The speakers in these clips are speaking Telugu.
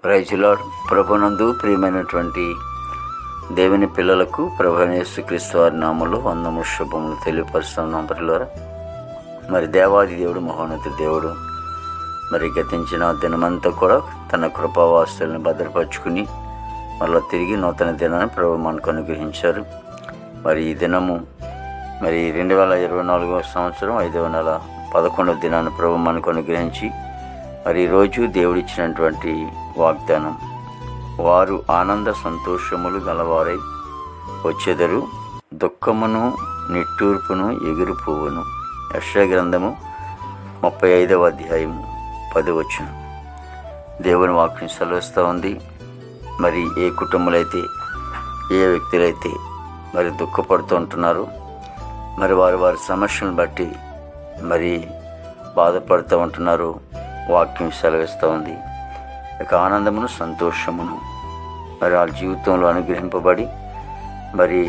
Praise the lord. ప్రభునందు ప్రియమైనటువంటి దేవుని పిల్లలకు ప్రభువైన యేసుక్రీస్తు వారి నామములో వందము శుభములు తెలియపరుస్తున్నాం. ప్రియులారా, మరి దేవాది దేవుడు, మహోన్నత దేవుడు మరి గతించిన దినమంతా కూడా తన కృపావాస్తులను భద్రపరుచుకుని మళ్ళీ తిరిగి నూతన దినాన్ని ప్రభు మనకు అనుగ్రహించారు. మరి ఈ దినము మరి 2024 సంవత్సరం 5వ నెల 11వ దినాన్ని ప్రభు మనకు అనుగ్రహించి మరి ఈరోజు దేవుడిచ్చినటువంటి వాగ్దానం, వారు ఆనంద సంతోషములు గలవారై వచ్చెదరు, దుఃఖమును నిట్టూర్పును ఎగిరిపోవును. యెషయా గ్రంథము 35వ అధ్యాయము 10వ వచనం. దేవుని వాక్యం సెలవిస్తూ ఉంది. మరి ఏ కుటుంబాలైతే, ఏ వ్యక్తులైతే మరి దుఃఖపడుతూ ఉంటున్నారో, మరి వారి సమస్యలను బట్టి మరి బాధపడుతూ ఉంటున్నారు, వాక్యం సెలవిస్తూ ఉంది. ఇక ఆనందమును సంతోషమును మరి వాళ్ళ జీవితంలో అనుగ్రహింపబడి మరి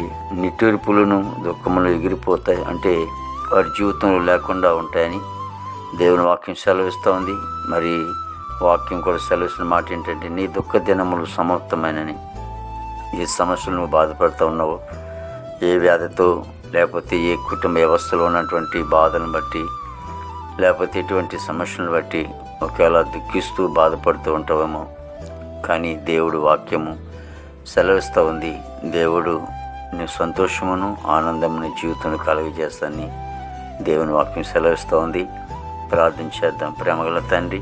నిట్టూర్పులను దుఃఖములు ఎగిరిపోతాయి, అంటే వారి జీవితంలో లేకుండా ఉంటాయని దేవుని వాక్యం సెలవిస్తూ ఉంది. మరి వాక్యం కూడా సెలవిస్తున్న మాట ఏంటంటే, నీ దుఃఖ దినములు సమాప్తమైనని. ఏ సమస్యలు నువ్వు బాధపడుతూ ఉన్నావో, ఏ వ్యాధితో, లేకపోతే ఏ కుటుంబ వ్యవస్థలో ఉన్నటువంటి బాధలను బట్టి, లేకపోతే ఎటువంటి సమస్యలను బట్టి ఒకవేళ దుఃఖిస్తూ బాధపడుతూ ఉంటావేమో, కానీ దేవుడు వాక్యము సెలవిస్తూ ఉంది. దేవుడు నీ సంతోషమును ఆనందముని జీవితంలో కలుగజేస్తానని దేవుని వాక్యం సెలవిస్తూ ఉంది. ప్రార్థన చేద్దాం. ప్రేమగల తండ్రి,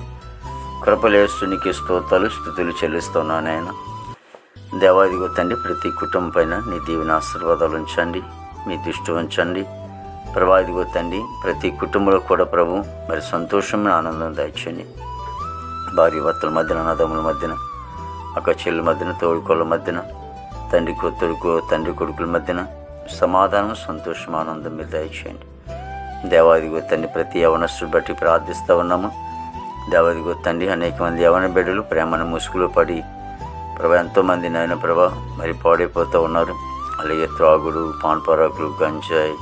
కృపలేస్తునికి స్తోత్రాలు స్తుతులు చెల్లిస్తున్నాను. ఆయన దేవాదిగో తండ్రి, ప్రతి కుటుంబం పైన నీ దీవెన ఆశీర్వాదాలు ఉంచండి, మీ దృష్టి ఉంచండి. ప్రభాదిగో తండ్రి, ప్రతి కుటుంబంలో కూడా ప్రభు మరి సంతోషమైన ఆనందం దాయిచ్చండి. భార్య భర్తల మధ్యన, అన్నదమ్ముల మధ్యన, అక్క చెల్లుల మధ్యన, తోడుకోళ్ళ మధ్యన, తండ్రి కొడుకుల మధ్యన సమాధానం, సంతోషం, ఆనందం మీరు దయచేయండి. దేవాదిగో తండ్రి, ప్రతి యవనస్తుని బట్టి ప్రార్థిస్తూ ఉన్నాము. దేవాదిగో తండ్రి, అనేక మంది యవన బిడ్డలు ప్రేమను ముసుగులో పడి ప్రభా ఎంతోమంది నాయన ప్రభా మరి పాడైపోతూ ఉన్నారు. అలాగే త్రాగుడు, పాన్పరాకులు, గంజాయి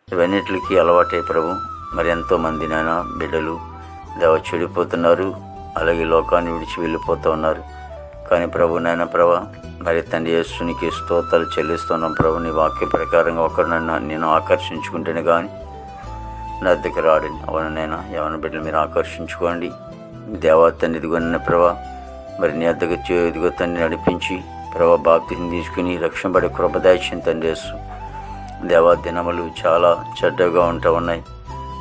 ఇవన్నిటికి అలవాటే ప్రభు మరి ఎంతోమంది నాయన బిడ్డలు దేవ చెడిపోతున్నారు, అలాగే లోకాన్ని విడిచి వెళ్ళిపోతూ ఉన్నారు. కానీ ప్రభు నాయన ప్రభా మరి తండ్రి యేసునికి స్తోత్రాలు చెల్లిస్తున్నాం. ప్రభు నీ వాక్య ప్రకారంగా ఒకరు నేను ఆకర్షించుకుంటేనే కానీ నా దగ్గర రాడని. అవునైనా యవన బిడ్డలు మీరు ఆకర్షించుకోండి. దేవతని ఇదిగొన్న ప్రభా మరి నీ వద్దకు ఇదిగో తండ్రి నడిపించి ప్రభా బాప్తిని తీసుకుని రక్షణపడే కృపదాయిచ్చిన తండ్రి యేసు. దేవా దినములు చాలా చెడ్డగా ఉంటూ ఉన్నాయి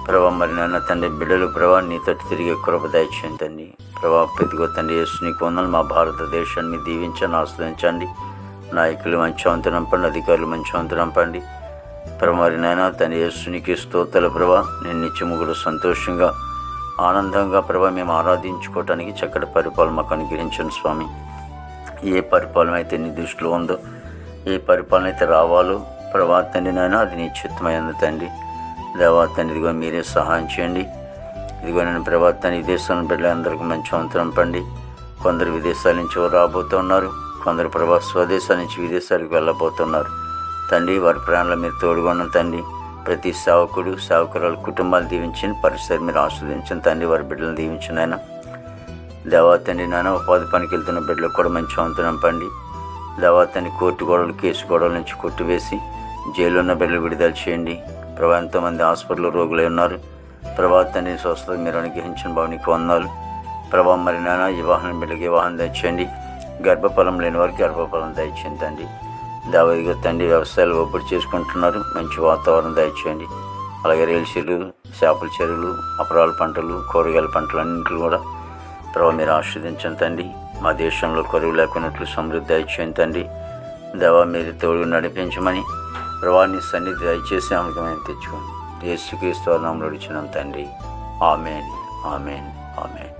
ప్రభా. మరి నాన్న తండ్రి బిడ్డలు ప్రభా నీతోటి తిరిగే కృపదాయిచ్చిన తండ్రి ప్రభా. ఇదిగో తండ్రి యేసు నీకు వందలు. మా భారతదేశాన్ని దీవించండి, ఆశ్రయించండి. నాయకులు మంచి వంతు నంపండి, అధికారులు మంచి వంతు నంపండి ప్రభా. మరి నాయన తండ్రి యేసునికి స్తోత్రాలు ప్రభా. నేను నిత్యము కూడా సంతోషంగా ఆనందంగా ప్రభా మేము ఆరాధించుకోవటానికి చక్కటి పరిపాలన మాకు అనుగ్రహించండి స్వామి. ఏ పరిపాలన అయితే నీ దృష్టిలో ఉందో, ఏ పరిపాలన అయితే రావాలో ప్రభా తండ్రి నాయన అది నీ చిత్తమైంది తండ్రి. దేవా తండ్రి ఇదిగో మీరే సహాయం చేయండి. ఇదిగో నేను ప్రభా తండ్రి విదేశాలను బిడ్డలందరికీ మంచి వంతు పండి. కొందరు విదేశాల నుంచి రాబోతున్నారు, కొందరు ప్రభా స్వదేశాల నుంచి విదేశాలకు వెళ్ళబోతున్నారు తండ్రి. వారి ప్రాణాలు మీరు తోడుగొన్న తండ్రి. ప్రతి సేవకుడు, సేవకురాలు కుటుంబాలు దీవించండి, పరిసర మీరు ఆస్వాదించండి తండ్రి. వారి బిడ్డలను దీవించండి ఆయన. దేవా తండ్రి నాయన ఉపాధి పనికి వెళ్తున్న బిడ్డలకు కూడా మంచి వంతు నంపండి. దేవా తండ్రి కోర్టు గొడవలు, కేసు గొడవల నుంచి కొట్టివేసి జైల్లో ఉన్న బిడ్డలు విడుదల చేయండి ప్రభా. ఎంతోమంది హాస్పిటల్లో రోగులై ఉన్నారు ప్రభా తండ్రి. స్వస్థత మీరు అనుగ్రహించిన భావనికి వందాలు ప్రభా. మరి నాయన వివాహం బిడ్డకి వివాహం దయచేయండి. గర్భఫలం లేని వారికి గర్భఫలం దయచేయండి తండ్రి. దేవదిగా తండ్రి వ్యవసాయాలు ఒప్పుడు చేసుకుంటున్నారు, మంచి వాతావరణం దయచేయండి. అలాగే రేలు చెరువులు, చేపల చెరువులు, అపరాల పంటలు, కూరగాయల పంటలు అన్నింటిలో కూడా ప్రభావ మీరు ఆస్వాదించండి తండ్రి. మా దేశంలో కరువు లేకున్నట్లు సమృద్ధి దయచేయండి తండ్రి. దేవా మీరు తోడు నడిపించమని ప్రభావాన్ని సన్నిధి దయచేసి ఆమెకు మేము తెచ్చుకోండి. యేసుక్రీస్తు నామములో అడుగుచున్నాం తండ్రి. ఆమేన్, ఆమేన్, ఆమేన్.